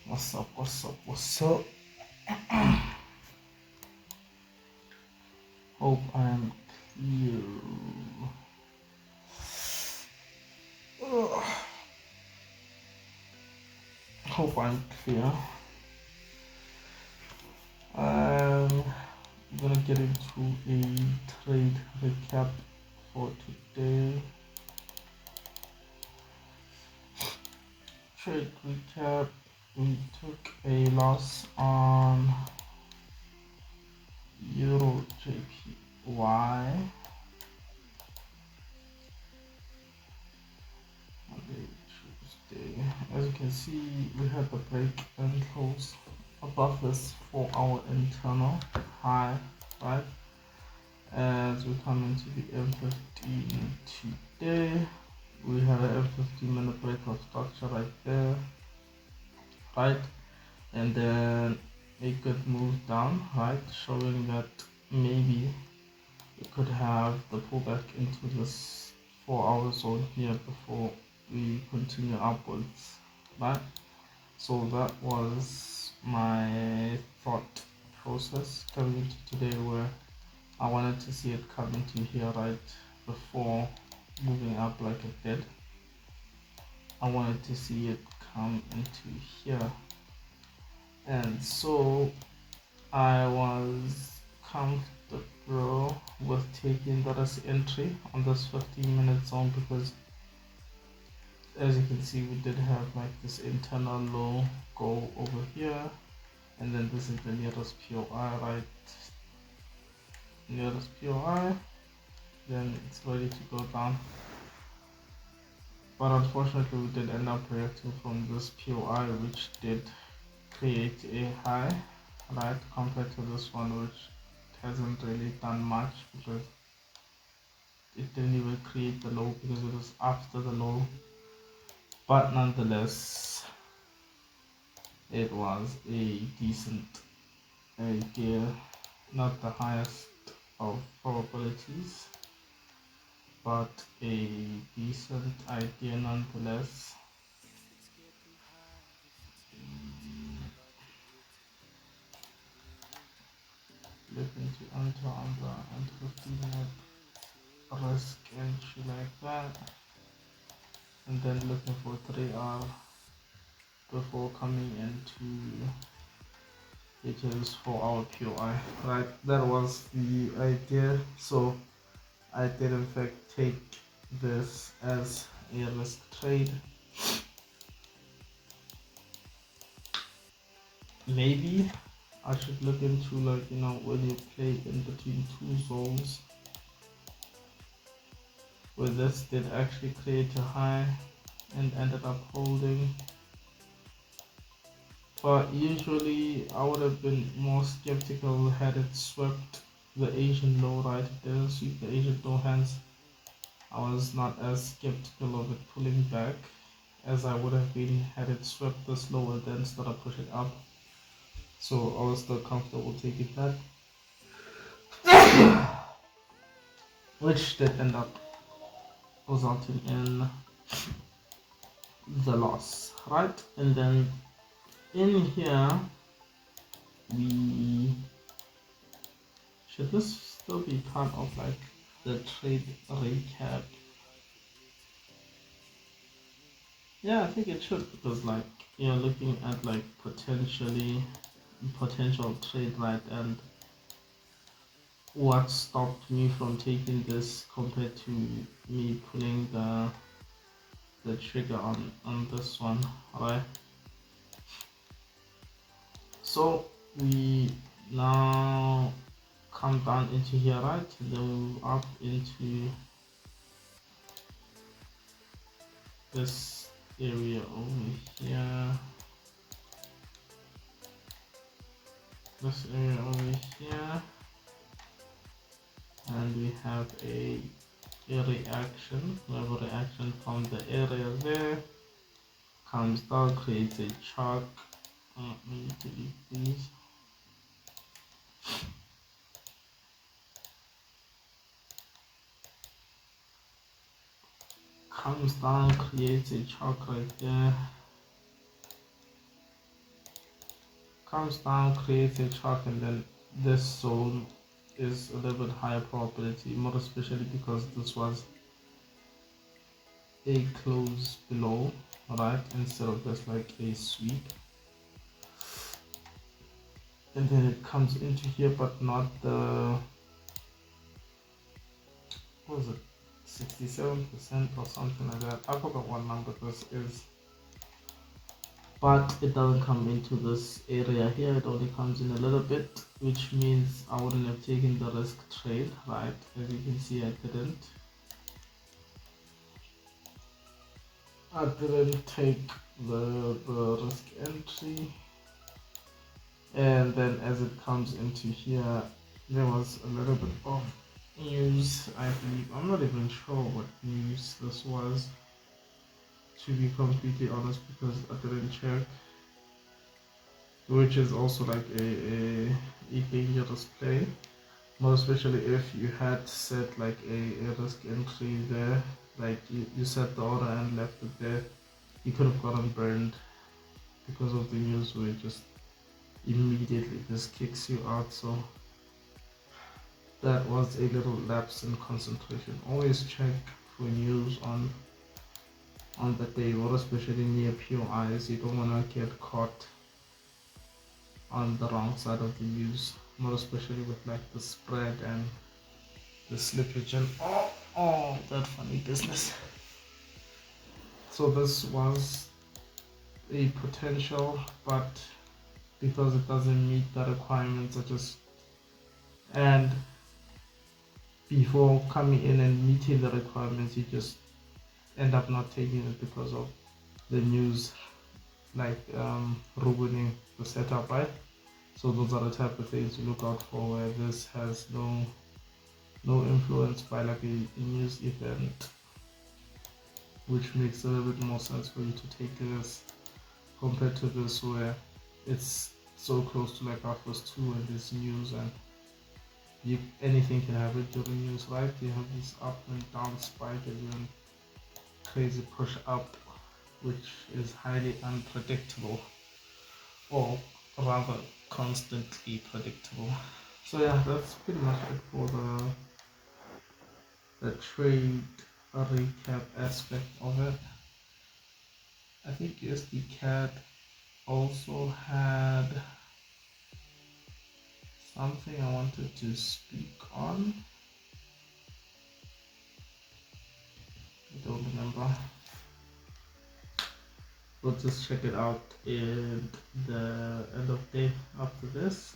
What's up? What's up? What's up? Hope I am clear. Ugh. Hope I'm clear. I'm gonna get into a trade recap for today. Trade recap. We took a loss on Euro JPY. Monday, Tuesday. As you can see, we had the break and close above this 4-hour internal high, right? As we come into the M15 today, we had an M15-minute break of structure right there, right? And then a good move down, right? Showing that maybe we could have the pullback into this 4-hour zone here before we continue upwards, right? So that was my thought process coming into today, where I wanted to see it come into here right before moving up like it did. I wanted to see it come into here, and so I was comfortable with taking that as entry on this 15-minute zone, because as you can see, we did have like this internal low go over here, and then this is the nearest POI, right? Nearest POI, then it's ready to go down. But unfortunately, we did end up reacting from this POI, which did create a high, right, compared to this one, which hasn't really done much, because it didn't even create the low because it was after the low. But nonetheless, it was a decent idea, not the highest of probabilities, but a decent idea nonetheless. Looking to enter on the 15-minute risk entry like that, and then looking for 3R before coming into his 4-hour POI. Right, that was the idea. So I did in fact take this as a risk trade. Maybe I should look into, like, when you play in between two zones, where this did actually create a high and ended up holding. But usually I would have been more skeptical had it swept the Asian low, right? It didn't sweep the Asian low, hence I was not as skeptical of it pulling back as I would have been had it swept this low and then started pushing up. So I was still comfortable taking that, which did end up resulting in the loss, right? And then in here, we should this still be part of like the trade recap? Yeah, I think it should, because like you're looking at like potential trade, right? And what stopped me from taking this compared to me pulling the trigger on this one, right? So we now come down into here, right? Then move up into this area over here, this area over here, and we have a reaction. We have a reaction from the area there, comes down, creates a chalk. Let me delete these. Comes down, creates a chalk right there, comes down, creates a chart, and then this zone is a little bit higher probability, more especially because this was a close below, right, instead of just like a sweep. And then it comes into here, but not the, what was it, 67% or something like that. I forgot what number this is, but it doesn't come into this area here. It only comes in a little bit, which means I wouldn't have taken the risk trade, right? As you can see, I didn't take the risk entry. And then as it comes into here, there was a little bit of news, I believe. I'm not even sure what news this was, to be completely honest, because I didn't check, which is also like a dangerous play, more especially if you had set like a risk entry there, like you set the order and left it there, you could have gotten burned because of the news where it just immediately just kicks you out. So that was a little lapse in concentration. Always check for news on the day, or especially near POIs. You don't want to get caught on the wrong side of the news, more especially with like the spread and the slippage and all that funny business. So this was a potential, but because it doesn't meet the requirements, and before coming in and meeting the requirements, you just end up not taking it because of the news, like ruining the setup, right? So those are the type of things you look out for, where this has no influence by like a news event, which makes a little bit more sense for you to take this compared to this where it's so close to like Outpost 2 and this news, and anything can happen during news, right? You have this up and down spike and then crazy push up, which is highly unpredictable, or rather constantly predictable. So yeah, that's pretty much it for the trade recap aspect of it. I think USD CAD also had something I wanted to speak on. I don't remember. We'll just check it out in the end of day after this.